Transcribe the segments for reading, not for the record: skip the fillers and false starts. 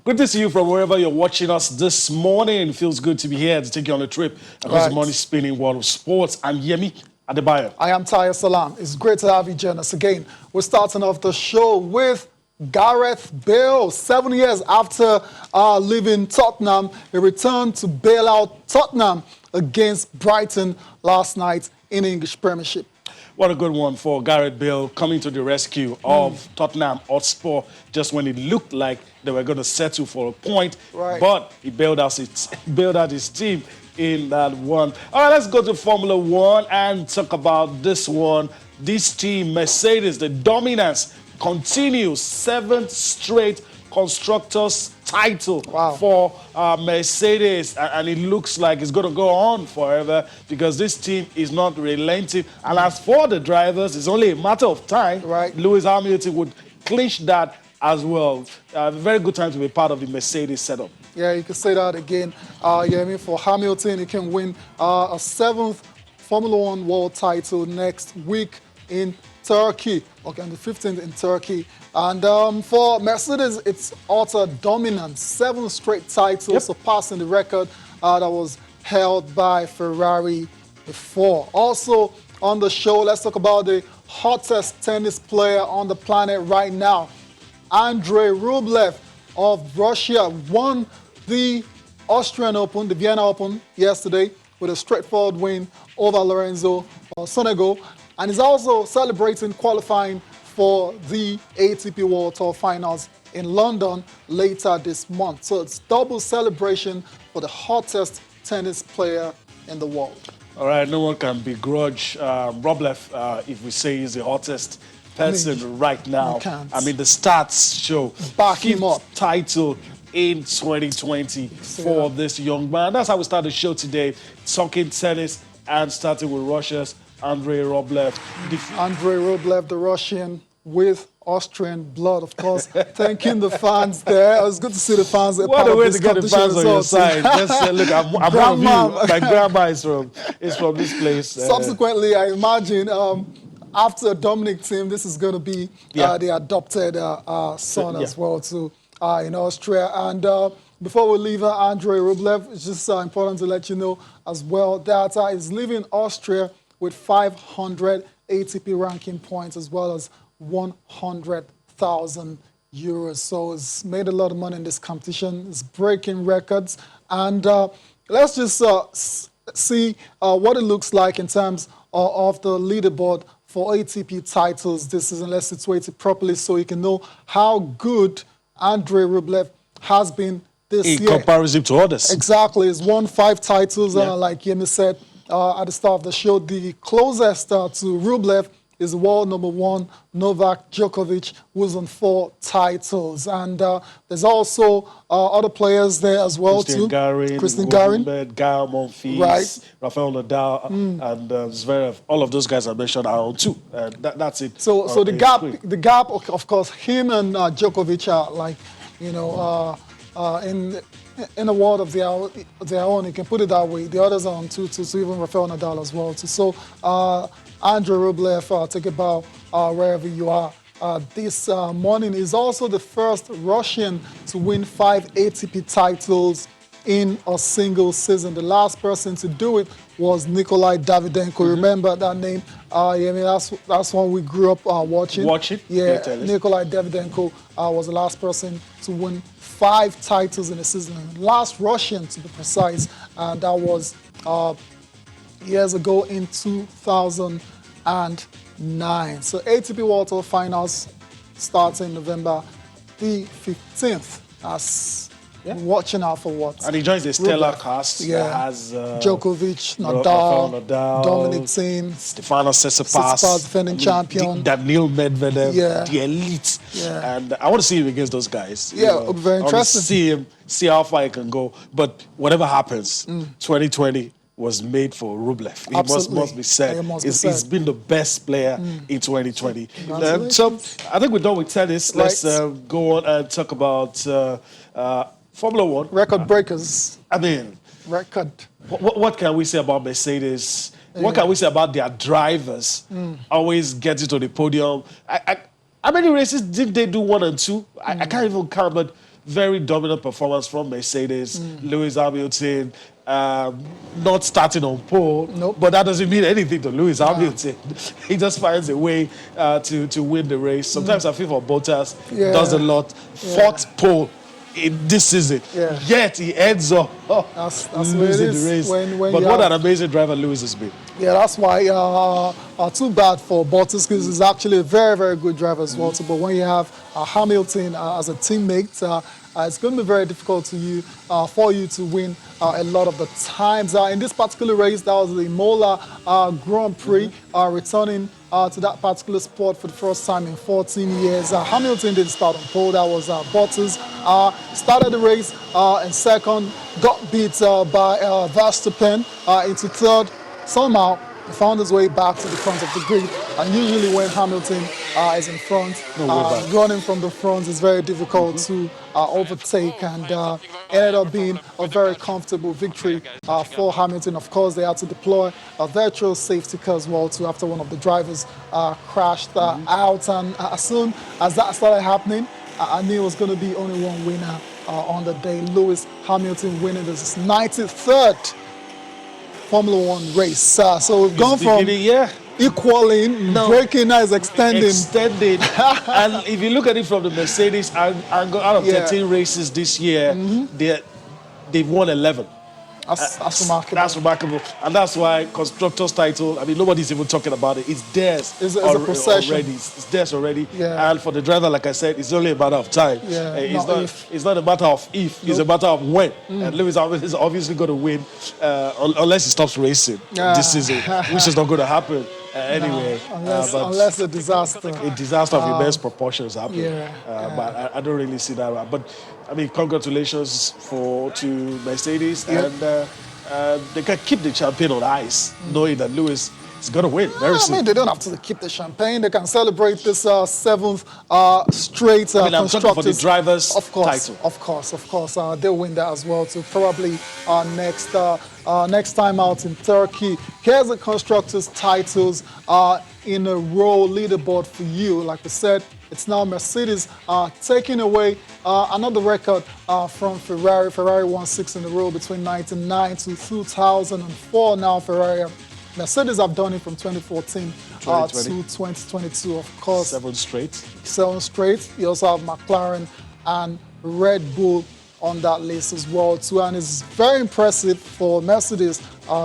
Good to see you from wherever you're watching us this morning. It feels good to be here to take you on a trip across the money-spinning world of sports. I'm Yemi Adebayo. I am Taya Salam. It's great to have you join us again. We're starting off the show with Gareth Bale. 7 years after leaving Tottenham, he returned to bail out Tottenham against Brighton last night in the English Premiership. What a good one for Gareth Bale, coming to the rescue of Tottenham Hotspur just when it looked like they were going to settle for a point. Right. But he bailed out his team in that one. All right, let's go to Formula One and talk about this one. This team, Mercedes, the dominance continues. 7th straight Constructors title for Mercedes, and it looks like it's going to go on forever because this team is not relenting. And as for the drivers, it's only a matter of time. Right. Lewis Hamilton would clinch that as well. Very good time to be part of the Mercedes setup. Yeah, you can say that again. Yeah, I mean, for Hamilton, he can win a 7th Formula One world title next week in Turkey, okay, on the 15th in Turkey. And for Mercedes, it's utter dominance. 7 straight titles, surpassing the record that was held by Ferrari before. Also on the show, let's talk about the hottest tennis player on the planet right now. Andrei Rublev of Russia won the Austrian Open, the Vienna Open, yesterday with a straightforward win over Lorenzo Sonego. And he's also celebrating qualifying for the ATP World Tour Finals in London later this month. So it's double celebration for the hottest tennis player in the world. All right, no one can begrudge Rublev if we say he's the hottest person right now. I mean, the stats show back him up. Title in 2020 for this young man. That's how we start the show today, talking tennis and starting with Russia's Andrei Rublev. Andrei Rublev, the Russian with Austrian blood, of course. Thanking the fans there. It was good to see the fans. What a way to get the fans on your side. Just look, I'm one of you. My grandma is from this place. Subsequently, I imagine after Dominic Thiem, this is going to be the adopted son as well too in Austria. And before we leave Andrei Rublev, it's just important to let you know as well that he's leaving Austria with 500 ATP ranking points as well as 100,000 euros. So it's made a lot of money in this competition. It's breaking records. And let's just see what it looks like in terms of the leaderboard for ATP titles this season. Let's situate it properly so you can know how good Andrei Rublev has been this year. In comparison to others. Exactly. He's won 5 titles, like Yemi said at the start of the show. The closest to Rublev is world number 1, Novak Djokovic, who's on 4 titles. And there's also other players there as well, Christian Garin, Gael Monfils, Rafael Nadal, and Zverev. All of those guys I mentioned are on 2. That's it. So the gap, of course, him and Djokovic are like, you know, in a world of their own, you can put it that way. The others are on 2, so even Rafael Nadal as well too. So Andrei Rublev, take a bow wherever you are. This morning is also the first Russian to win 5 ATP titles in a single season. The last person to do it was Nikolai Davydenko. Remember that name? I mean, that's one we grew up watching. Yeah, Nikolai Davydenko was the last person to win 5 titles in a season. Last Russian, to be precise, and that was years ago in 2009. So ATP World Tour Finals starting November the 15th. That's watching out for what? And he joins the stellar cast that has Djokovic, Nadal, Dominic Thiem, Stefanos Tsitsipas, defending champion, Daniil Medvedev, the elite. And I want to see him against those guys. Yeah, it'll be very interesting. I want to see how far he can go. But whatever happens, 2020 was made for Rublev. It must be said. He's been the best player in 2020. So I think we're done with tennis. Let's go on and talk about Formula One. Record breakers. I mean, record. What can we say about Mercedes? What can we say about their drivers always getting to the podium? How many races did they do 1 and 2? I can't even count, but very dominant performance from Mercedes. Lewis Hamilton not starting on pole, Nope. but that doesn't mean anything to Lewis Hamilton. He just finds a way to win the race. Sometimes I feel for Bottas, does a lot. Fourth pole in this season, yet he ends up That's where it losing is. the race. When But what an amazing driver Lewis has been. Yeah, that's why too bad for Bottas, because he's actually a very, very good driver as well. But when you have Hamilton as a teammate, it's going to be very difficult for you to win a lot of the times. In this particular race, that was the Imola Grand Prix, returning to that particular sport for the first time in 14 years. Hamilton didn't start on pole. That was Bottas. Started the race in second, got beat by Verstappen into third. Somehow, he found his way back to the front of the grid. And usually when Hamilton is in front, running from the front is very difficult to overtake. And ended up being a very comfortable victory for Hamilton. Of course, they had to deploy a virtual safety car as well too, after one of the drivers crashed out. And as soon as that started happening, I knew it was going to be only one winner on the day. Lewis Hamilton winning this 93rd Formula One race. So we've gone from equaling, breaking, now is extending. And if you look at it from the Mercedes angle, out of 13 races this year, they've won 11. That's remarkable. That's remarkable. And that's why Constructors Title, I mean, nobody's even talking about it. It's theirs It's a possession. already. It's theirs already. Yeah. And for the driver, like I said, it's only a matter of time. Yeah, It's not a matter of if, it's a matter of when. And Lewis is obviously going to win unless he stops racing this season, which is not going to happen anyway. Unless a disaster. A disaster of immense proportions happen. But I don't really see that. But I mean, congratulations to Mercedes, and they can keep the champagne on ice, knowing that Lewis is going to win very soon. I mean, they don't have to keep the champagne. They can celebrate this seventh straight I'm talking for the drivers' title. Of course. They'll win that as well. So probably next time out in Turkey. Here's the Constructors Titles in a row leaderboard for you. Like we said, it's now Mercedes taking away another record from Ferrari. Ferrari won 6 in a row between 1999 to 2004. Now Mercedes have done it from 2014 to 2022, of course. 7 straight. 7 straight. You also have McLaren and Red Bull on that list as well too. And it's very impressive for Mercedes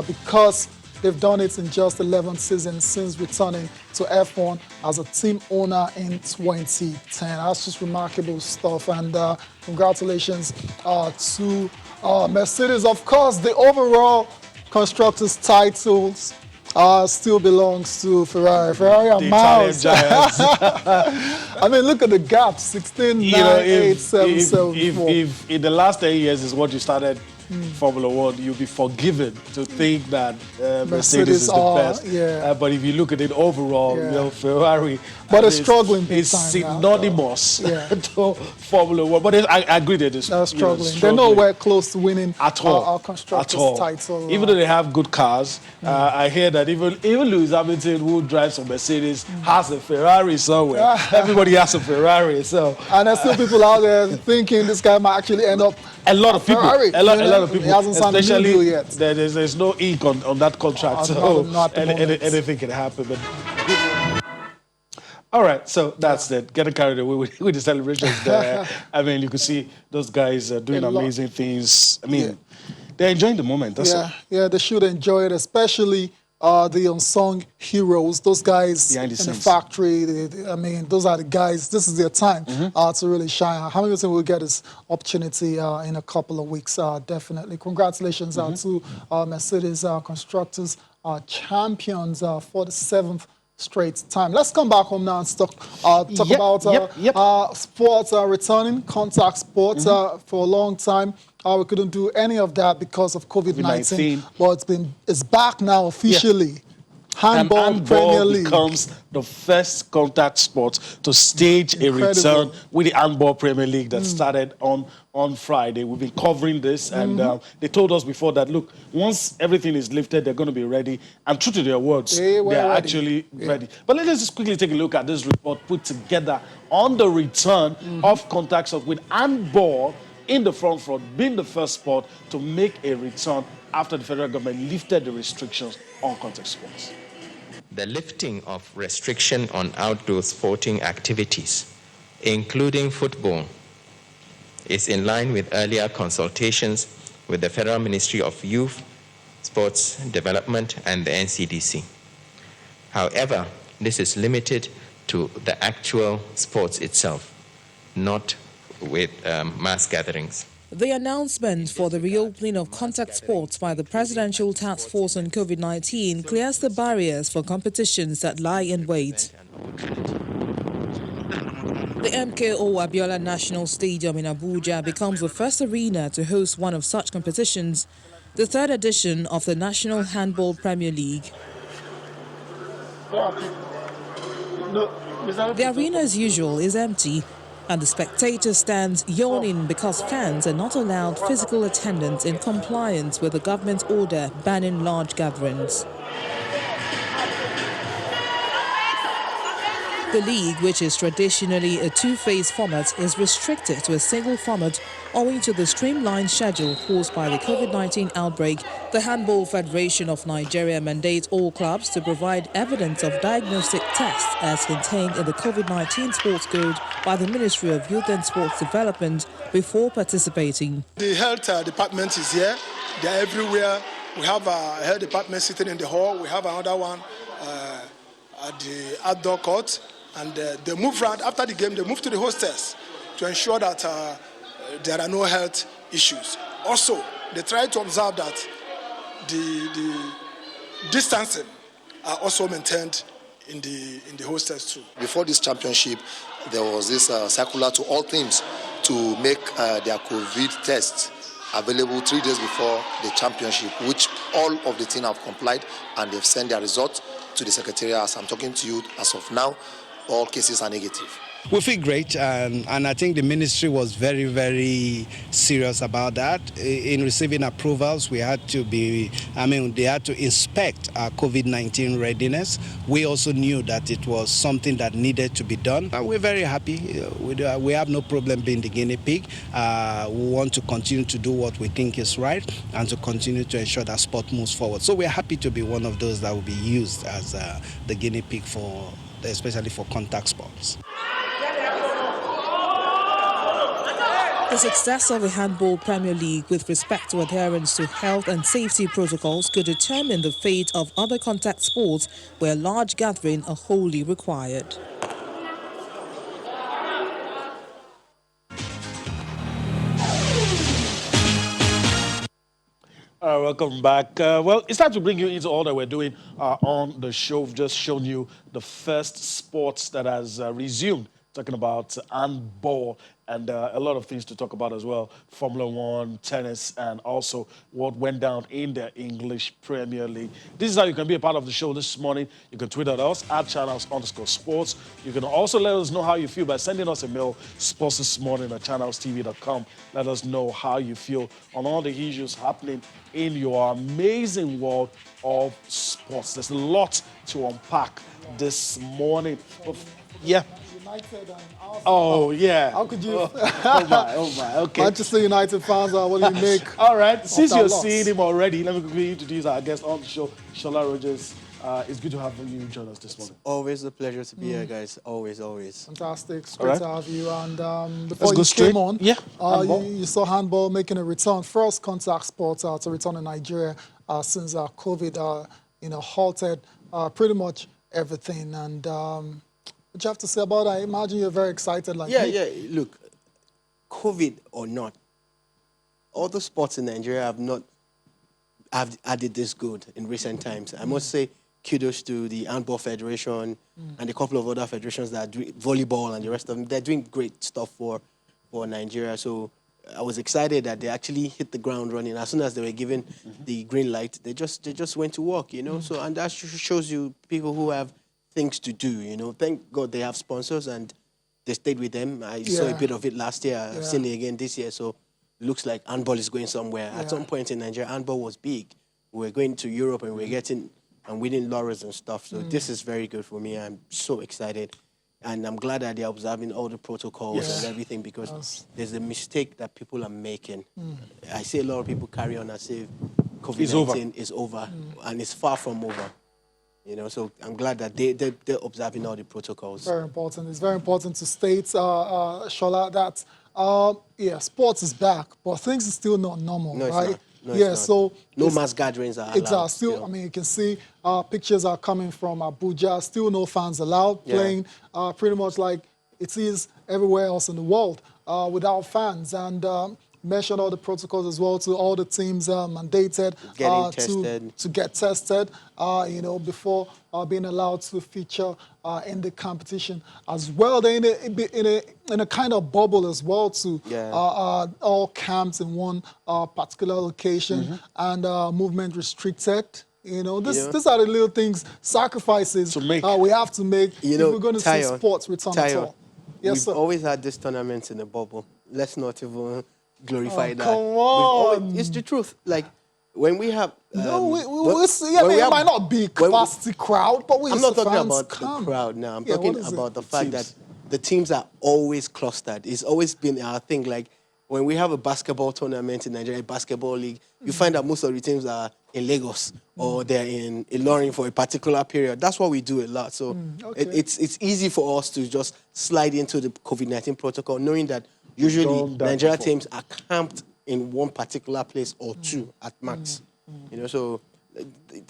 because they've done it in just 11 seasons since returning to F1 as a team owner in 2010. That's just remarkable stuff. And congratulations to Mercedes. Of course, the overall Constructors Titles still belongs to Ferrari. Ferrari are miles. I mean, look at the gap, 16, 9, 8, 7, 7, 4. If in the last 10 years is what you started Formula One, you'll be forgiven to think that Mercedes is the best. But if you look at it overall, Ferrari they're struggling big is time synonymous to Formula One. But I agree that they're struggling. They're nowhere close to winning at all. Our Constructors title. Even though they have good cars, I hear that even Lewis Hamilton, who drives a Mercedes, has a Ferrari somewhere. Everybody has a Ferrari. And there's still people out there thinking this guy might actually end up a lot of people. Ferrari. A lot of people. He hasn't signed a new deal yet. There's no ink on that contract, so anything can happen. But all right, so that's it. Getting carried away with the celebrations there. I mean, you could see those guys doing amazing things. I mean, they're enjoying the moment. Yeah, they should enjoy it, especially the unsung heroes, those guys in the factory. I mean, those are the guys. This is their time to really shine. Hamilton will get his opportunity in a couple of weeks, definitely. Congratulations to Mercedes Constructors champions for the 7th straight time. Let's come back home now and talk about sports returning, contact sports. For a long time, we couldn't do any of that because of COVID-19. But it's back now officially. Handball and Premier handball League. becomes the first contact sport to stage a Incredible. return with the Handball Premier League that started on Friday. We've been covering this, and they told us before that, look, once everything is lifted, they're going to be ready. And true to their words, They were are ready. actually Yeah. ready. But let's just quickly take a look at this report put together on the return of contact sports, with handball in the front, being the first sport to make a return after the federal government lifted the restrictions on contact sports. The lifting of restriction on outdoor sporting activities, including football, is in line with earlier consultations with the Federal Ministry of Youth, Sports Development and the NCDC. However, this is limited to the actual sports itself, not with mass gatherings. The announcement for the reopening of contact sports by the Presidential Task Force on COVID-19 clears the barriers for competitions that lie in wait. The MKO Abiola National Stadium in Abuja becomes the first arena to host one of such competitions, the third edition of the National Handball Premier League. The arena, as usual, is empty, and the spectator stands yawning because fans are not allowed physical attendance in compliance with the government's order banning large gatherings. The league, which is traditionally a two-phase format, is restricted to a single format owing to the streamlined schedule caused by the COVID-19 outbreak. The Handball Federation of Nigeria mandates all clubs to provide evidence of diagnostic tests as contained in the COVID-19 Sports Code by the Ministry of Youth and Sports Development before participating. The health department is here. They are everywhere. We have a health department sitting in the hall. We have another one at the outdoor court. And they move around after the game. They move to the hostels to ensure that there are no health issues. Also, they try to observe that the distancing are also maintained in the hostels too. Before this championship, there was this circular to all teams to make their COVID tests available 3 days before the championship, which all of the teams have complied, and they've sent their results to the secretariat. As I'm talking to you, as of now, all cases are negative. We feel great, and I think the ministry was very, very serious about that. In receiving approvals, we had to they had to inspect our COVID-19 readiness. We also knew that it was something that needed to be done. And we're very happy. We have no problem being the guinea pig. We want to continue to do what we think is right and to continue to ensure that sport moves forward. So we're happy to be one of those that will be used as the guinea pig especially for contact sports. The success of the Handball Premier League with respect to adherence to health and safety protocols could determine the fate of other contact sports where large gatherings are wholly required. Welcome back. Well, it's time to bring you into all that we're doing on the show. We've just shown you the first sports that has resumed, talking about handball and a lot of things to talk about as well. Formula One, tennis, and also what went down in the English Premier League. This is how you can be a part of the show this morning. You can tweet at us, @channels_sports. You can also let us know how you feel by sending us a mail, sportsthismorning@channelstv.com. Let us know how you feel on all the issues happening in your amazing world of sports. There's a lot to unpack this morning. Yeah. United and Arsenal. Oh, yeah. How could you? Oh my, okay. Manchester United fans, what do you make? All right, since that you're loss? seeing him already, let me quickly introduce our guest on the show, Shola Rogers. It's good to have you join us this morning. Always a pleasure to be here, guys. Always. Fantastic. It's All great right. to have you. And before go you straight. came on, Handball. you saw handball making a return, first contact sport to return in Nigeria since COVID halted pretty much everything. And what you have to say about that? I imagine you're very excited like me. Yeah. Look, COVID or not, all the sports in Nigeria have added this good in recent times. I must say kudos to the Handball Federation and a couple of other federations that are doing volleyball and the rest of them. They're doing great stuff for Nigeria. So I was excited that they actually hit the ground running. As soon as they were given the green light, they just went to work, you know. So, and that shows you people who have things to do, you know. Thank God they have sponsors and they stayed with them. I saw a bit of it last year. I've seen it again this year. So it looks like handball is going somewhere. At some point in Nigeria, handball was big. We were going to Europe and we were getting and winning laurels and stuff. So this is very good for me. I'm so excited. And I'm glad that they're observing all the protocols and everything, because there's a mistake that people are making. I see a lot of people carry on as if COVID-19 is over, and it's far from over. You know, so I'm glad that they're observing all the protocols. Very important. It's very important to state, Shola, that sports is back, but things are still not normal, right? Not. No, it's not. So no mass gatherings are allowed. Exactly. Still, I mean, you can see pictures are coming from Abuja. Still no fans allowed, playing pretty much like it is everywhere else in the world without fans. And mentioned all the protocols as well to all the teams mandated to get tested, you know, before being allowed to feature in the competition as well. They're in a kind of bubble as well to all camps in one particular location and movement restricted. You know, these are the little things, sacrifices we have to make if we're going to see sports return at all. Yes, We've always had this tournament in a bubble. Let's not even glorify that. Come on. It's the truth. Like, when we have... we'll see. I mean, it might not be capacity crowd, but I'm not talking about the crowd now. I'm talking about the fact that the teams are always clustered. It's always been our thing. Like, when we have a basketball tournament in Nigeria, basketball league, you find that most of the teams are in Lagos or they're in Ilorin for a particular period. That's what we do a lot. So it's easy for us to just slide into the COVID-19 protocol, knowing that usually Nigeria teams are camped in one particular place or two at max. You know, so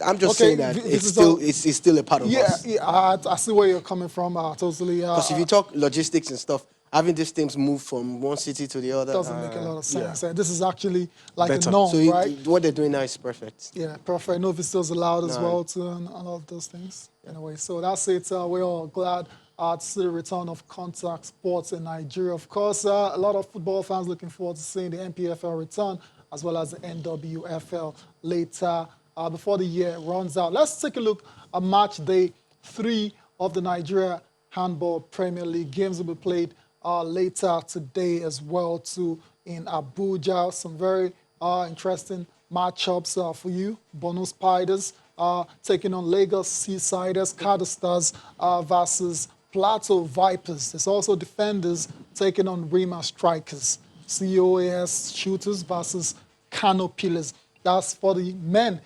I'm just saying that it's still a part of us. Yeah, I see where you're coming from. Totally. Because if you talk logistics and stuff, having these teams move from one city to the other doesn't make a lot of sense. This is actually like a norm, right? What they're doing now is perfect. Yeah, perfect. No visitors allowed as well to and all of those things. Anyway, so that's it. We're all glad to see the return of contact sports in Nigeria. Of course, a lot of football fans looking forward to seeing the NPFL return as well as the NWFL later before the year runs out. Let's take a look at match day 3 of the Nigeria Handball Premier League. Games will be played later today as well too in Abuja. Some very interesting matchups for you. Bono Spiders taking on Lagos Seasiders, Carter Stars versus Plateau Vipers. There's also Defenders taking on Rima Strikers. COAS Shooters versus Kano Pillars. That's for the men.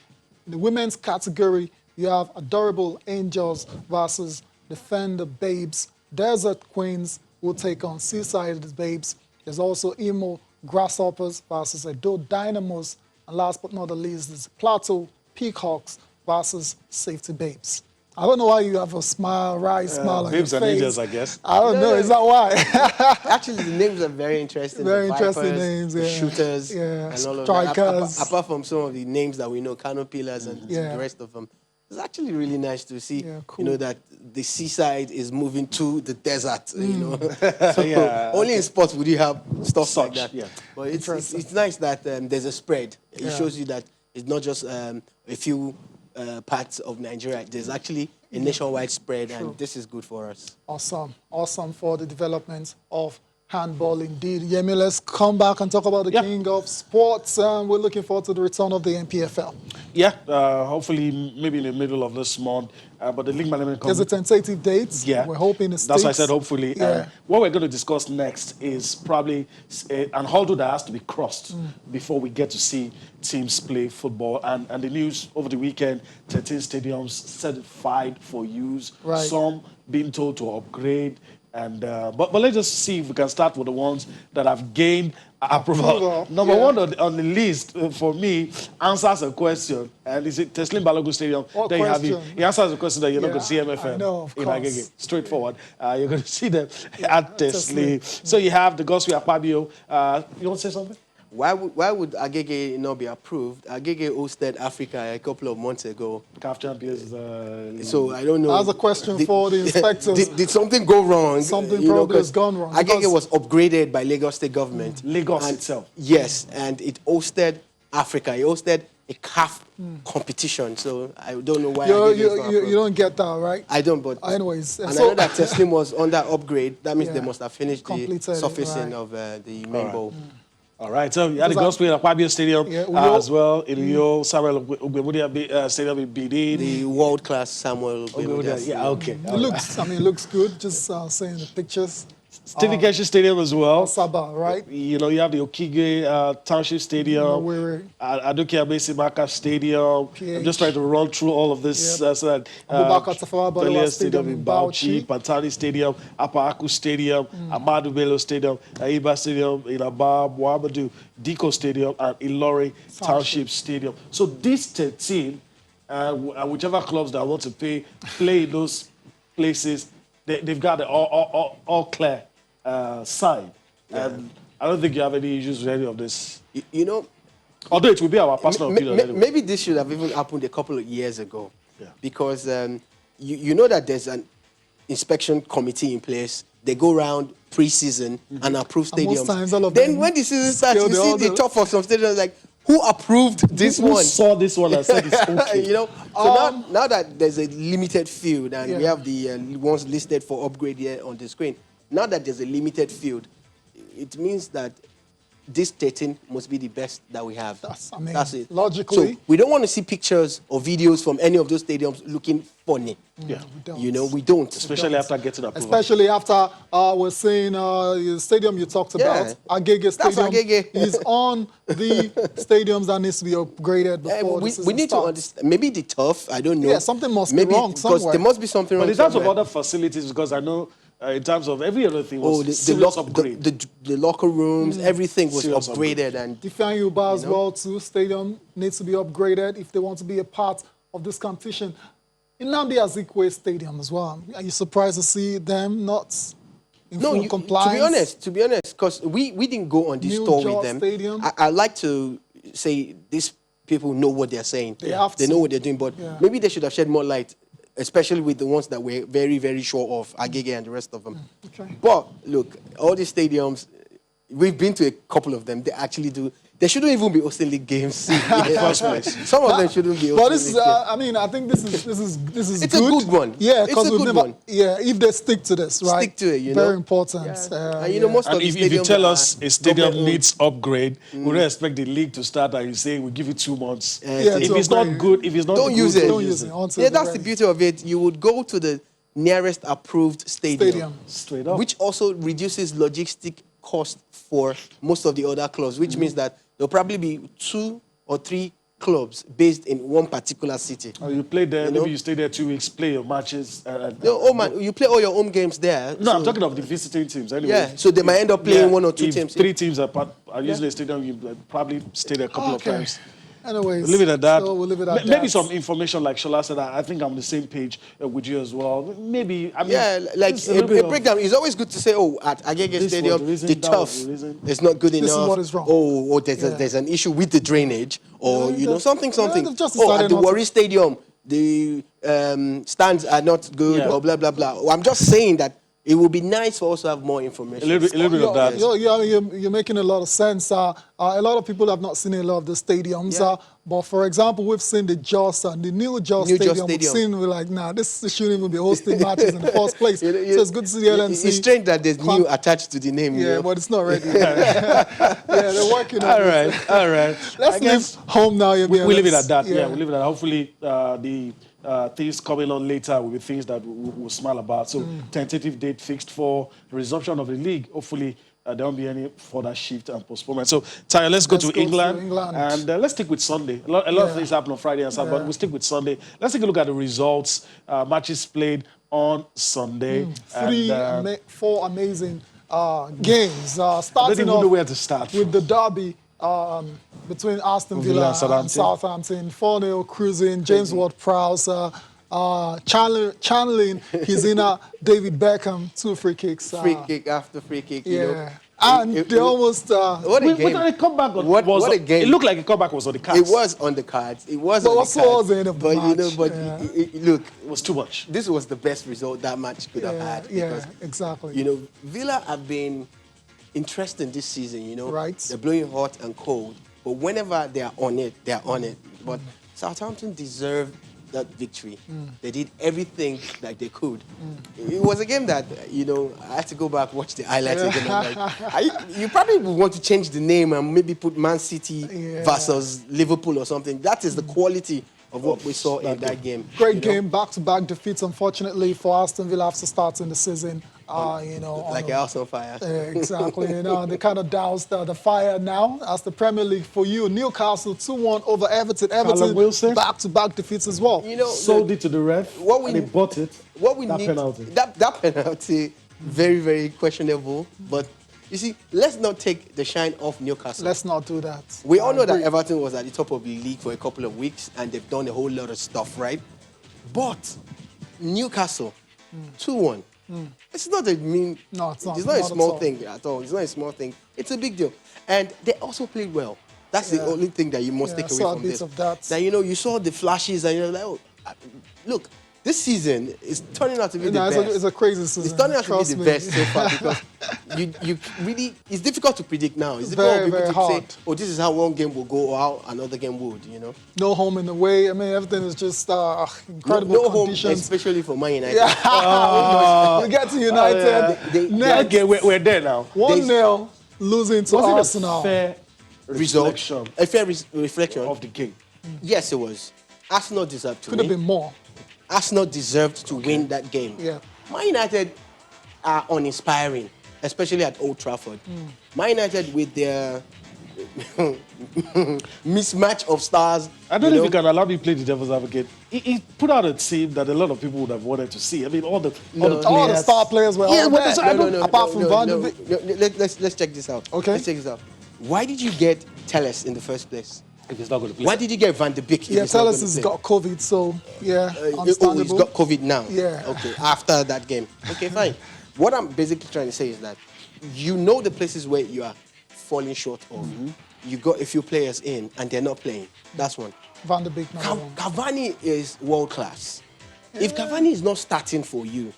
In the women's category, you have Adorable Angels versus Defender Babes. Desert Queens will take on Seaside Babes. There's also Imo Grasshoppers versus Edo Dynamos. And last but not the least is Plateau Peacocks versus Safety Babes. I don't know why you have a smile, smile on your face. Babes and Angels, I guess. I don't know. Is that why? Actually, the names are very interesting. Very the interesting Vipers, names, the Shooters, and all of that. Apart from some of the names that we know, Kano Pillars and the rest of them. It's actually really nice to see, you know, that the seaside is moving to the desert, you know. So only in sports would you have stuff like that. Yeah. But it's nice that there's a spread. It shows you that it's not just a few parts of Nigeria. There's actually a nationwide spread, and this is good for us. Awesome. Awesome for the development of handball indeed. Yemi, let's come back and talk about the king of sports. We're looking forward to the return of the NPFL. Yeah, hopefully maybe in the middle of this month. But the league management there's a tentative date. Yeah. We're hoping it's That's why I said hopefully. What we're going to discuss next is probably an hurdle that has to be crossed before we get to see teams play football. And the news over the weekend, 13 stadiums certified for use. Right. Some being told to upgrade. And but let's just see if we can start with the ones that have gained approval. Number one on the list for me answers a question, and is it Teslim Balogun Stadium? What there question? You have it. He answers the question that you're not going to see MFM in Agege. Straightforward. You're going to see them at Teslim. So you have the Gospel Akpabio. You want to say something? why would Agege not be approved? Agege hosted Africa a couple of months ago. CAF champions. So I don't know. That's a question for the inspectors. Did something go wrong? Something probably has gone wrong. Agege was upgraded by Lagos State government. Lagos itself. Yes, and it hosted Africa. It hosted a CAF competition. So I don't know why Agege is not approved. You don't get that, right? I don't, but anyways. And I know that Teslim was under upgrade. That means they must have finished the Completed, surfacing right. of the main bowl. All right, so you had the gospel at Akpabio Stadium as well in Uyo, Samuel Ogbemudia Stadium in Benin. The world-class Samuel Ogbemudia. Yeah, okay. It looks good. Just seeing the pictures. Stephen Keshi Stadium as well. Saba, right? You know, you have the Okige Township Stadium, Adoke Abesi Maka Stadium. PH. I'm just trying to run through all of this. So that Abubakar Tafawa Balewa Belia Stadium in Bauchi. Pantani Stadium, Apaaku Stadium, Amadu Bello Stadium, Aiba Stadium in Aba, Muhammadu Diko Stadium, and Ilori Township Stadium. So these 13, whichever clubs that want to play in those places, they've got the all clear side. And I don't think you have any issues with any of this. You know, although it will be our personal opinion anyway. Maybe this should have even happened a couple of years ago. Because you know that there's an inspection committee in place. They go around pre-season and approve stadiums. Most times, all of then them when the season starts, you see the top of some stadiums like, who approved this Who one? saw this one and said it's okay? You know, so now that there's a limited field and we have the ones listed for upgrade here on the screen, now that there's a limited field, it means that this 13 must be the best that we have. That's it. Logically. So we don't want to see pictures or videos from any of those stadiums looking funny. Yeah. We don't. You know, we don't. Especially after getting approval. Especially after we're saying the stadium you talked about, Agege Stadium, is on the stadiums that needs to be upgraded before we need to understand. Maybe the turf, I don't know. Yeah, something must be wrong somewhere. Because there must be something wrong But in terms somewhere. of other facilities, because I know in terms of every other thing was the locker rooms, everything was Serious upgraded. And Ifeanyi Uba as well too, stadium needs to be upgraded if they want to be a part of this competition. Nnamdi Azikiwe Stadium as well. Are you surprised to see them not in full compliance? To be honest, because we didn't go on this tour with them. Stadium. I like to say these people know what they're saying. They know what they're doing, but maybe they should have shed more light, especially with the ones that we're very, very sure of, Agege and the rest of them. Okay. But look, all these stadiums, we've been to a couple of them. They actually do. They shouldn't even be hosting league games in the first place. Some of them shouldn't be hosting But this is, league games. I mean, I think this is It's a good one. Yeah, It's a good one. Yeah, if they stick to this, right? Stick to it, you know. Very important. And you know, most of the if you stadiums tell are us a stadium government-owned. needs upgrade, we don't expect the league to start and you say we give it 2 months. Yeah, if to it's not upgrade. good, if it's not Don't good, use it. Don't use it. Until Yeah, they're that's the ready. beauty of it. You would go to the nearest approved stadium. Straight up. Which also reduces logistic cost for most of the other clubs, which means that there'll probably be 2 or 3 clubs based in one particular city. Or you play there, You maybe know? you stay there 2 weeks, play your matches. You play all your home games there. No, I'm talking of the visiting teams anyway. Yeah, so they might end up playing 1 or 2 if teams. 3 teams are usually a stadium, you probably stay there a couple of times. Anyways, We'll leave it at that. So we'll leave it at Maybe that. some information, like Shola said, I think I'm on the same page with you as well. Maybe, I mean, Yeah, like just a little bit of- breakdown. It's always good to say, at Agege This was Stadium, the reason, the that was turf the reason. is not good This is enough. what is wrong. Oh, there's an issue with the drainage, or Yeah, something. they've just At decided the not to- Warri Stadium, the stands are not good, or blah blah blah. I'm just saying that it would be nice for us to have more information. A little bit of that. You're making a lot of sense. A lot of people have not seen a lot of the stadiums. But for example, we've seen the Jos and the new Jos Stadium. We've seen, we're like, nah, this shouldn't even be hosting matches in the first place. So it's good to see the LNC. It's strange that there's new attached to the name. Yeah, but it's not ready. Yeah, they're working on it. All right. Let's leave home now. We leave it at that. Yeah, we leave it at that. Hopefully, the things coming on later will be things that we'll smile about. So, tentative date fixed for the resumption of the league. Hopefully, there won't be any further shift and postponement. So, Taya, let's go to England. And let's stick with Sunday. A lot of things happen on Friday and Saturday, but we'll stick with Sunday. Let's take a look at the results. Matches played on Sunday. 4 amazing games. I Starting don't even know where to start. with the derby between Aston Villa and Southampton. 4-0 cruising. James Ward-Prowse channeling his inner David Beckham. 2 free kicks. Free kick after free kick. You know. And they almost... what a With game. a comeback What a game. It looked like a comeback was on the cards. It was on the cards. It was But on also the cards. was the end of the but, you know, match, but yeah. look, It was too much. this was the best result that match could have had. Yeah, Because, exactly. you know, Villa have been interesting this season, you know. Right. They're blowing hot and cold. But whenever they are on it, they are on it. But Southampton deserved that victory. They did everything that they could. It was a game that, you know, I had to go back, watch the highlights again. I'm like, you probably would want to change the name and maybe put Man City versus Liverpool or something. That is the quality of what we saw in that game. Great game, back-to-back defeats, unfortunately, for Aston Villa after starting the season. You know, Like a house on fire. Exactly. You know, they kind of doused the fire now. As the Premier League for you, Newcastle 2-1 over Everton. Callum Everton Wilson. back-to-back defeats as well. You know, Sold it to the ref. What we- and he bought it. what we that need, penalty. that penalty, very, very questionable. But you see, let's not take the shine off Newcastle. Let's not do that. We all know that agree. Everton was at the top of the league for a couple of weeks and they've done a whole lot of stuff, right? But Newcastle, 2-1. It's not a mean. No, it's not. It's not a Not at small all. thing at all. It's not a small thing. It's a big deal. And they also played well. That's the only thing that you must Yeah, take I away saw a from bit this. of that. That, you know, you saw the flashes and you're like, oh, look, this season is turning out to be the No, best. it's a crazy season. It's turning out to be trust the me. best so far because you really, it's difficult to predict now. It's difficult Very, for people very to hard. say, oh, this is how one game will go or how another game would, you know. No home in the way. I mean, everything is just incredible No home, conditions. especially for Man United. Yeah. We get to United. They- Okay, we're there now. 1-0 losing to Was it a Arsenal. fair Result, reflection a fair reflection. of the game? Yes, it was. Arsenal deserved to Could win. have been more. Arsenal deserved to win that game. Yeah. Man United are uninspiring, especially at Old Trafford. Man United with their mismatch of stars. I don't know if you can allow me to play the devil's advocate. He put out a team that a lot of people would have wanted to see. I mean, all the players. All the star players were Yeah, all but there. that's- I don't- apart from Van de Beek. Let's check this out. Okay. Let's check this out. Why did you get Telles in the first place? If he's not going to play. Why did you get Van de Beek? if Yeah, he's not Telles gonna has play? got COVID, so yeah, Oh, understandable. he's got COVID now. Yeah. Okay, after that game. Okay, fine. What I'm basically trying to say is that you know the places where you are falling short of. You got a few players in and they're not playing. That's one. Van de Beek, number one. Cavani is world class. If Cavani is not starting for you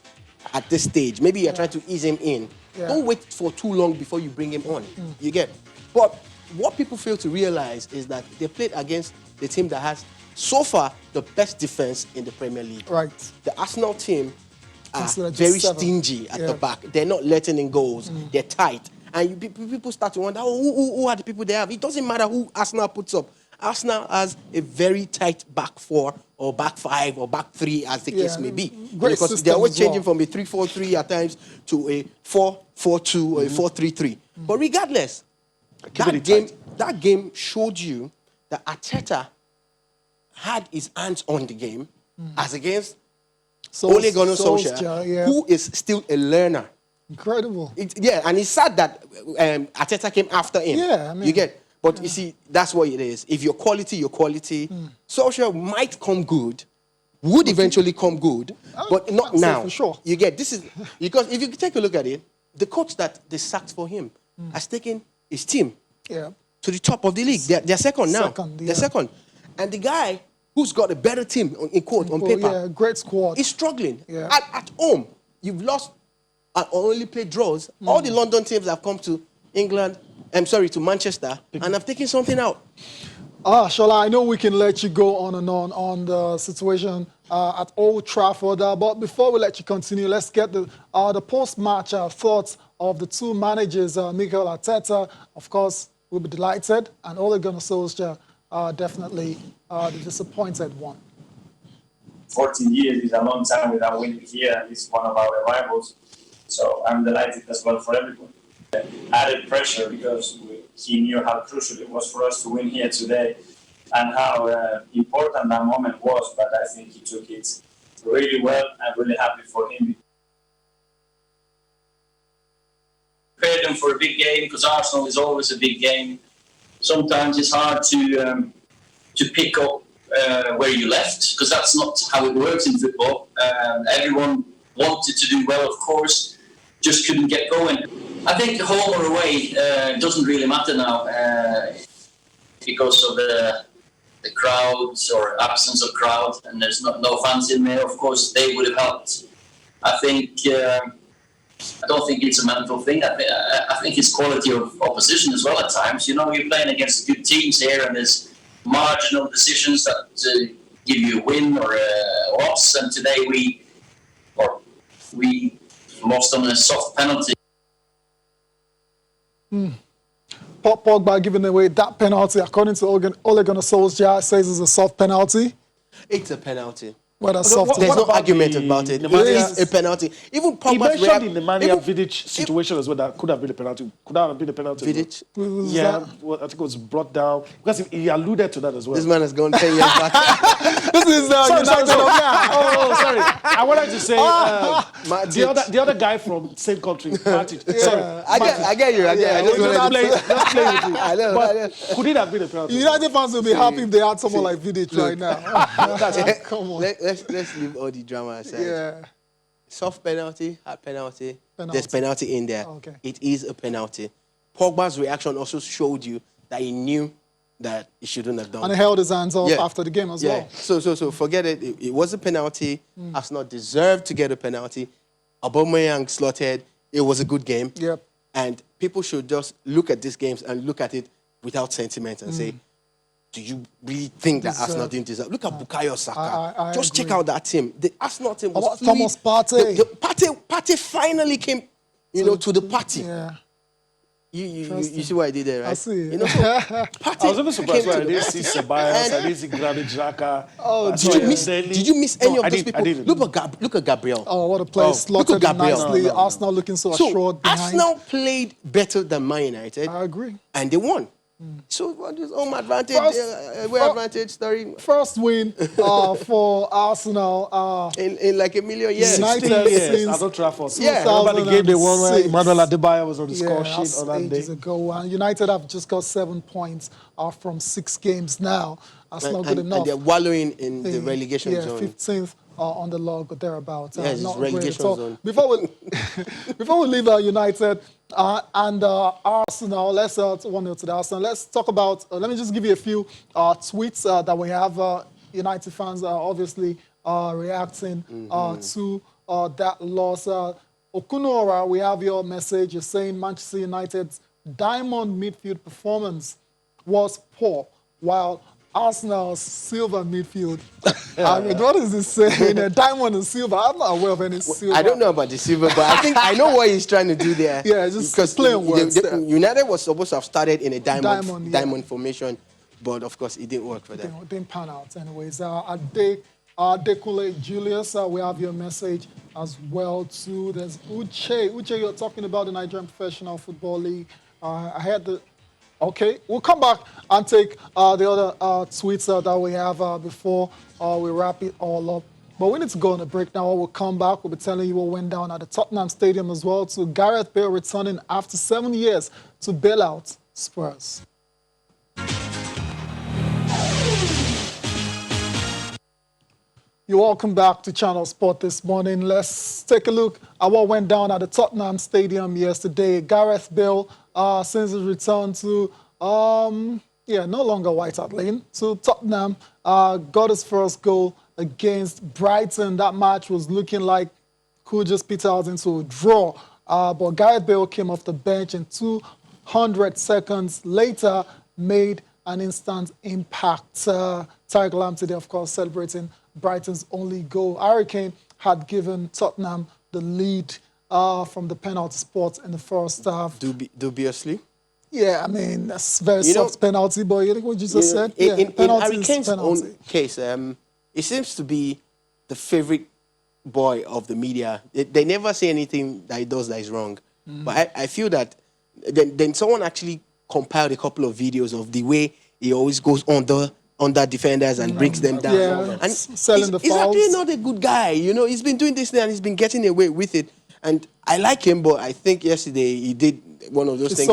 at this stage, maybe you're trying to ease him in. Yeah. Don't wait for too long before you bring him on. You get? But what people fail to realize is that they played against the team that has, so far, the best defense in the Premier League. Right. The Arsenal team are Considered just very 7. stingy at Yeah. the back. They're not letting in goals. They're tight. And people start to wonder, oh, who are the people they have? It doesn't matter who Arsenal puts up. Arsenal has a very tight back 4 or back 5 or back 3, as the case may be. Great Because system they're always as well. changing from a 3-4-3 at times to a 4-4-2 or a 4-3-3. But regardless, that game showed you that Arteta had his hands on the game as against Ole Gunnar Solskjaer, yeah. who is still a learner. Incredible. And it's sad that Arteta came after him. Yeah, I mean, you get. But you see, that's what it is. If you're quality, you're quality. Solskjaer might come good, would eventually come good, but not I'd say now. for sure. You get. This is because if you take a look at it, the coach that they sacked for him has taken his team Yeah. to the top of the league. They're second now. Second, yeah. They're second, and the guy who's got a better team in quote on Oh, paper yeah, great squad. is struggling. Yeah. At home, you've lost and only played draws. All the London teams have come to England, to Manchester, and have taken something out. Shola, I know we can let you go on and on the situation at Old Trafford, but before we let you continue, let's get the post-match thoughts of the two managers, Mikel Arteta, of course, will be delighted, and Ole Gunnar Solskjaer, definitely the disappointed one. 14 years is a long time without winning here. It's one of our rivals. So I'm delighted as well for everyone. Added pressure because he knew how crucial it was for us to win here today and how important that moment was. But I think he took it really well. I'm really happy for him. Prepared them for a big game because Arsenal is always a big game. Sometimes it's hard to pick up where you left because that's not how it works in football. Everyone wanted to do well, of course, just couldn't get going. I think home or away doesn't really matter now because of the crowds or absence of crowd, and there's no fans in there. Of course, they would have helped. I think. I don't think it's a mental thing. I think it's quality of opposition as well at times. You know, you're playing against good teams here, and there's marginal decisions that give you a win or a loss. And today we lost on a soft penalty. Pogba giving away that penalty, according to Ole Gunnar Solskjaer, says it's a soft penalty. It's a penalty. Well, that's soft. There's no argument about it. It is a penalty. Even He Pogba's mentioned in the Nemanja Vidic situation as well that could have been a penalty. Could have been a penalty. Vidic? Yeah, well, I think it was brought down because he alluded to that as well. This man has gone 10 years back. This is sorry. Oh, sorry. I wanted to say the other guy from same country, Matic. Sorry. I get you. I just wanted Just play with you. I know. But could it have been a penalty? United fans will be happy if they had someone like Vidic right now. Come on. Let's leave all the drama aside. Yeah. Soft penalty, hard penalty. There's penalty in there. Okay. It is a penalty. Pogba's reaction also showed you that he knew that he shouldn't have done. And he held his hands up after the game as well. So forget it. It was a penalty. Arsenal deserved to get a penalty. Aubameyang slotted. It was a good game. Yep. And people should just look at these games and look at it without sentiment and say, do you really think that Arsenal didn't deserve? Look at Bukayo Saka. Just check out that team. The Arsenal team was Thomas Partey. Partey finally came, to the party. Yeah. You see what I did there, right? I see. Partey I was even surprised when I didn't see Ceballos, I didn't see Granit Xhaka. Oh, did you miss any of those people? I didn't. Look at Gabriel. Oh, what a play. Slotted nicely. Arsenal looking so assured behind. Arsenal played better than Man United. I agree. And they won. So what is home advantage, away advantage story? First win for Arsenal in like a million years. United since at Old Trafford. Yeah, remember the game they won where Emmanuel Adebayo was on the score sheet on that day. Ages ago. And United have just got 7 points from 6 games now. That's not good enough. And they're wallowing in the relegation zone. 15th on the log or thereabouts. Yes, not relegation zone. Before we leave United and Arsenal, let's 1-0 to the Arsenal. Let's talk about. Let me just give you a few tweets that we have. United fans are obviously reacting to that loss. Okunora, we have your message. You're saying Manchester United's diamond midfield performance was poor, while Arsenal's silver midfield. I mean, what is this saying? Diamond and silver. I'm not aware of any silver. I don't know about the silver, but I think I know what he's trying to do there. Yeah, just playing words. United was supposed to have started in a diamond formation, but of course it didn't work for them. It didn't pan out anyways. Dekule Julius, we have your message as well too. There's Uche. Uche, you're talking about the Nigerian Professional Football League. I had the... Okay, we'll come back and take the other tweets that we have before we wrap it all up. But we need to go on a break now. We'll come back. We'll be telling you what went down at the Tottenham Stadium as well. To Gareth Bale returning after 7 years to bail out Spurs. You're welcome back to Channel Sport this morning. Let's take a look at what went down at the Tottenham Stadium yesterday. Gareth Bale, since his return to, no longer White Hart Lane, to Tottenham, got his first goal against Brighton. That match was looking like could just peter out into a draw. But Gareth Bale came off the bench and 200 seconds later made an instant impact. Tariq Lamptey, of course, celebrating Brighton's only goal. Harry Kane had given Tottenham the lead from the penalty spot in the first half. Dubiously? Yeah, I mean, that's very soft penalty, but you think what you just said? In Harry Kane's own case, it seems to be the favorite boy of the media. They never say anything that he does that is wrong. But I feel that then someone actually compiled a couple of videos of the way he always goes under defenders and brings them down. Yeah, and selling the he's fouls. actually not a good guy. He's been doing this thing and he's been getting away with it. And I like him, but I think yesterday he did one of those things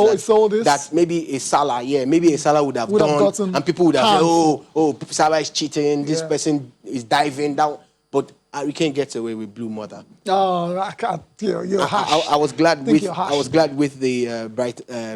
that maybe a Salah, maybe a Salah would have done, and people would have said, oh, Salah is cheating, this person is diving down. But we can't get away with Blue Mother. No, I can't. You're harsh. I was glad Think with you're harsh. I was glad with the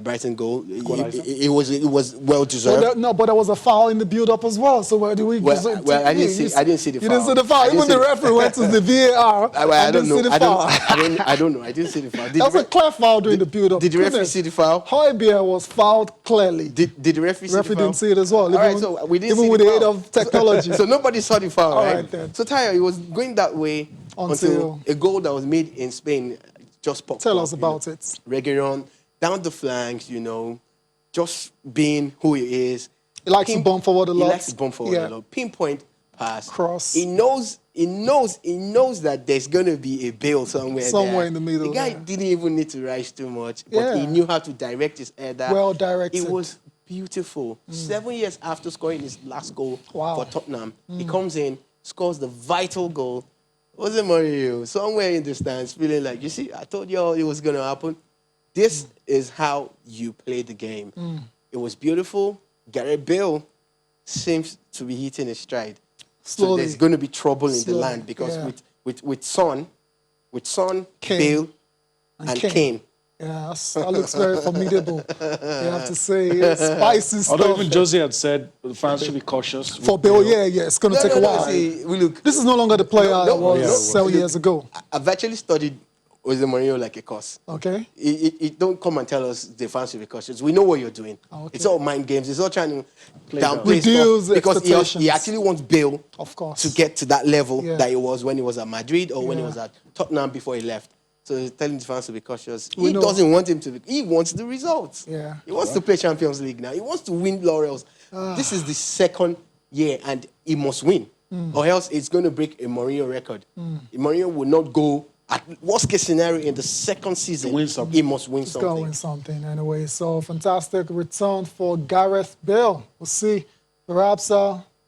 Brighton goal. It was well deserved. But there was a foul in the build-up as well. So where do we? Well, I didn't see the foul. You didn't see the foul. Even the referee went to the VAR. I don't know. I don't know. I didn't see the foul. That was a clear foul during the build-up. Did the referee see the foul? Højbjerg was fouled clearly. Did the referee see the foul? Didn't see it as well. All right, so we didn't even see with the the foul. aid of technology. So nobody saw the foul, All right? right then. So Tayo, it was going that way until a goal that was made in Spain just popped Tell up, us about it. Reguilón down the flanks, just being who he is. He likes to bomb forward a lot. He likes to bomb forward a lot. Pinpoint pass. Cross. He knows that there's going to be a Bale somewhere there. In the middle. The guy didn't even need to rise too much, but he knew how to direct his header. Well directed. It was beautiful. 7 years after scoring his last goal for Tottenham, he comes in, scores the vital goal. Jose Mourinho, somewhere in the stands, feeling like, you see, I told you all it was going to happen. This is how you play the game. It was beautiful. Gareth Bale seems to be hitting his stride. Slowly. So there's going to be trouble in the land because with Son, Bale, and Kane. Yeah, that looks very formidable. You have to say, spicy stuff. Although even Jose had said the fans should be cautious. For Bale, it's going to take a while. See, this is no longer the player it was 7 years ago. I've actually studied Jose Mourinho like a course. Okay. It don't come and tell us the fans should be cautious. We know what you're doing. Okay. It's all mind games. It's all trying to downplay reduce stuff because expectations. he actually wants Bale of course to get to that level that he was when he was at Madrid or when he was at Tottenham before he left. So he's telling the fans to be cautious. He doesn't want him to be. He wants the results. Yeah. He wants to play Champions League now. He wants to win laurels. This is the second year and he must win. Or else it's going to break a Mourinho record. Mourinho will not go, at worst case scenario, in the second season, he must win something. He's got to win something anyway. So fantastic return for Gareth Bale. We'll see. Perhaps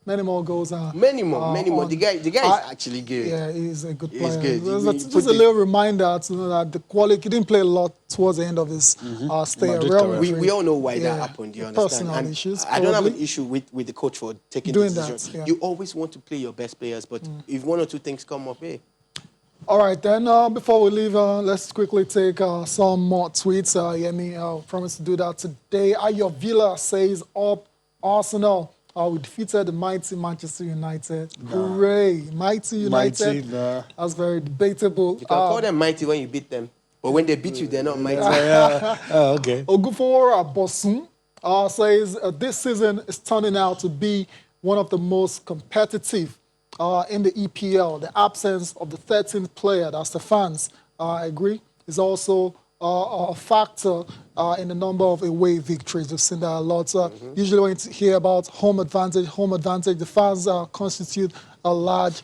many more goals. Many more. The guy is actually good. Yeah, he's a good player. He's good. Just a little reminder to know that the quality, he didn't play a lot towards the end of his stay at Real Madrid. We all know why that happened, you understand? Personal issues, I don't have an issue with the coach for taking the decision. You always want to play your best players, but if one or two things come up, hey. All right, then, before we leave, let's quickly take some more tweets. Yemi promised to do that today. Ayo Villa says, up Arsenal. We defeated the mighty Manchester United. Hooray. Mighty United. That's very debatable. You can call them mighty when you beat them. But when they beat you, they're not mighty. Okay. Ogufowora Bosun says, this season is turning out to be one of the most competitive in the EPL. The absence of the 13th player, that's the fans, I agree, is also a factor in the number of away victories. We've seen that a lot. Usually when you hear about home advantage, the fans constitute a large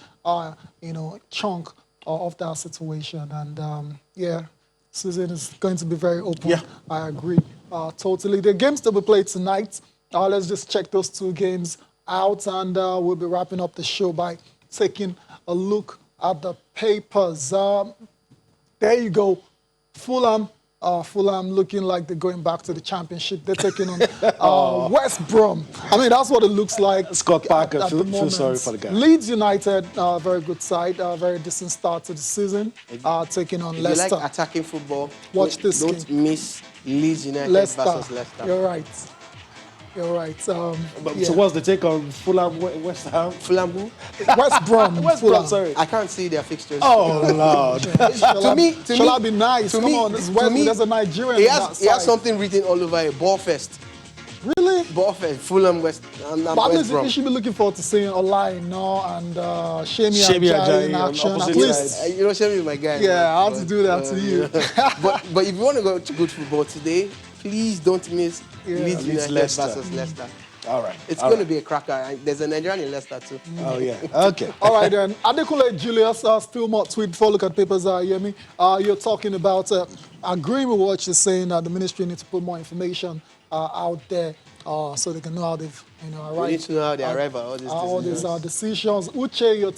chunk of that situation. And season is going to be very open. Yeah. I agree totally. The games that we played tonight, let's just check those two games out, and we'll be wrapping up the show by taking a look at the papers. There you go. Fulham looking like they're going back to the championship. They're taking on West Brom. I mean, that's what it looks like. Scott Parker, feel sorry for the guy. Leeds United, very good side, very decent start to the season, taking on Leicester. If you like attacking football, watch this game. Don't miss Leeds United versus Leicester. You're right. You're right. So what's the take on Fulham, West Ham? Fulham who? West Brom. West Brom, sorry. I can't see their fixtures. Oh, Lord. Shall I be nice? Come on, this West, there's a Nigerian he has something written all over it. Ballfest. Really? Ballfest. Fulham, West Brom. You should be looking forward to seeing Olaino and Shemi Ajayi in action. At least. Shemi is my guy. Yeah, I have to do that to you. But if you want to go to good football today, please don't miss Leeds United versus Leicester. All right. It's going to be a cracker. There's a Nigerian in Leicester too. Oh, yeah. Okay. All right, then. Adekunle Julius, still more tweet before I look at papers, Yemi. You're talking about agreeing with what you're saying that the ministry needs to put more information out there so they can know how they've, arrived. We need to know how they arrive at all these decisions. Uche, you're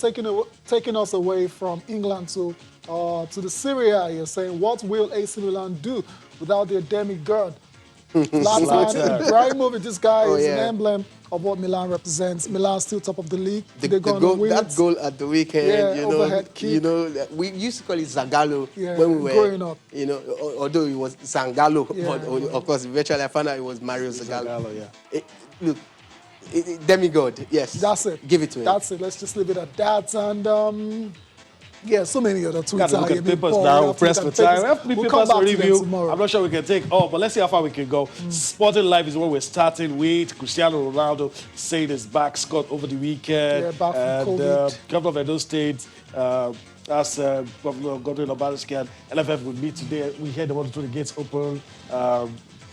taking us away from England to the Serie A. You're saying, what will AC Milan do without their demigod? Zlatan, Ibrahimovic, this guy is an yeah. emblem of what Milan represents. Milan's still top of the league. The They're going goal, to win that it. goal at the weekend, Yeah, you know, overhead kick. we used to call it Zagallo Yeah, when we were growing up. You know, although it was Zangalo, Yeah, but of course, eventually I found out it was Mario Zagallo. Zagallo, yeah. Look, demigod, yes. That's it. Give it to him. That's it. Let's just leave it at that. And yeah, so many other tweets. Gotta look at Yemi papers Paul, now. we We'll have to press look for at time. papers. We have 3 We'll papers come to back to them review. tomorrow. I'm not sure we can take all, but let's see how far we can go. Sporting Life is where we're starting with. Cristiano Ronaldo saying his back scored over the weekend. Yeah, back from and COVID. Governor of Edo State, as Governor Godwin Obaseki and LFF will meet today. We heard they want to do the gates open.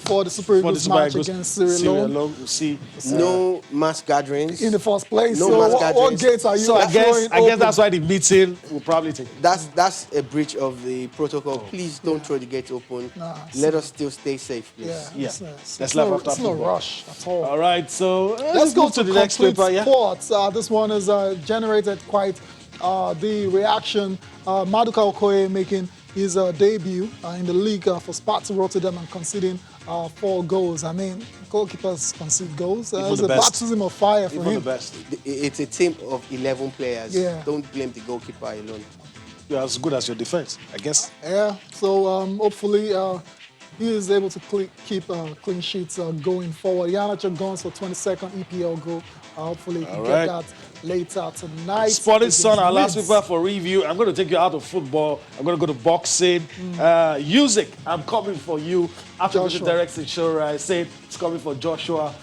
For the Super Eagles match Eagles, against Sierra Leone. We'll see. No mass gatherings. In the first place. No so mass what gatherings. gates are you So I guess open? that's why the meeting will probably take. That's a breach of the protocol. Please don't throw the gate open. Nah, Let us still stay safe, please. Yeah, Yeah. it's no football. rush at all. All right, so Let's go move to the next complete paper. Yeah. sports. This one has generated quite the reaction. Maduka Okoye making his debut in the league for Sparta Rotterdam and conceding 4 goals. I mean, goalkeepers concede goals. It's a baptism of fire for Even him. the best. It's a team of 11 players. Yeah. Don't blame the goalkeeper alone. You're as good as your defense, I guess. Yeah, so hopefully he is able to keep clean sheets going forward. Yanacha Gons for 22nd EPL goal. Hopefully he can get that later tonight. Sporting Sun, our last Leeds. paper for review. I'm going to take you out of football. I'm going to go to boxing. Music, I'm coming for you. After the direct insurer, I said it's coming for Joshua.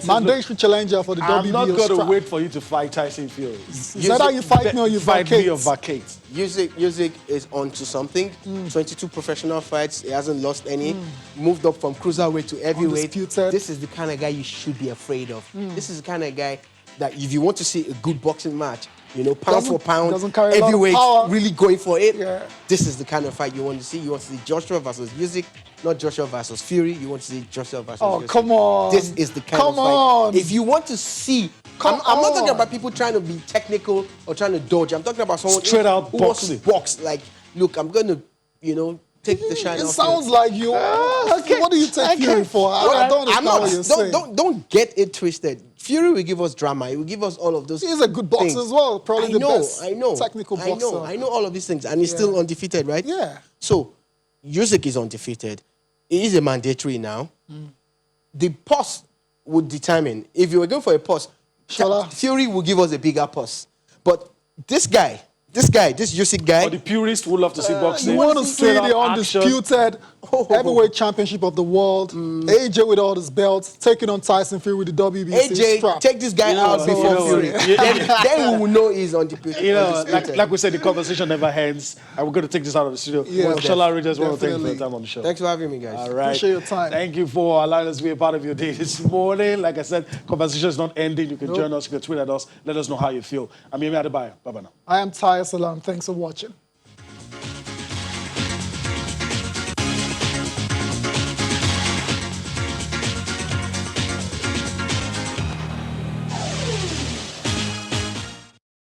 Mandatory challenger for the WBO I'm not going to strap. wait for you to fight Tyson Fury. Is that how you fight me or you fight vacate? me or vacate? Usyk is on to something. 22 professional fights. He hasn't lost any. Moved up from cruiserweight to heavyweight. Undisputed. This is the kind of guy you should be afraid of. This is the kind of guy that if you want to see a good boxing match, you know, pound for pound, doesn't carry a lot of heavyweight, power. really going for it. Yeah. This is the kind of fight you want to see. You want to see Joshua versus Usyk, not Joshua versus Fury. You want to see Joshua versus Usyk. Come on. This is the kind of fight. on. If you want to see, I'm not talking about people trying to be technical or trying to dodge. I'm talking about someone Straight out who wants to boxing. box. Like, look, I'm going to, you know, take the shine It off sounds you. like you. What do you take Fury for? I don't I'm understand not. what you're saying. Don't get it twisted. Fury will give us drama. He will give us all of those. He's a good boxer things. as well. Probably the best I know. technical boxer. I know all of these things, and he's still undefeated, right? Yeah. So, Usyk is undefeated. He is a mandatory now. The pause would determine if you were going for a pause. Fury will give us a bigger pause, but this Usyk guy. For the purists who love to see boxing. You want to see straight the up action. undisputed heavyweight championship of the world. AJ with all his belts, taking on Tyson Fury with the WBC AJ, strap. take this guy out before Fury. Then we will know he's undisputed. You know, like we said, the conversation never ends. And we're going to take this out of the studio. Yeah, Shola Readers, want to thank you for definitely. your time on the show. Thanks for having me, guys. All right. Appreciate your time. Thank you for allowing us to be a part of your day this morning. Like I said, conversation is not ending. You can join us, you can tweet at us. Let us know how you feel. I'm Yemi Adebayo. Bye-bye now. I am Tyre Salam. Thanks for watching.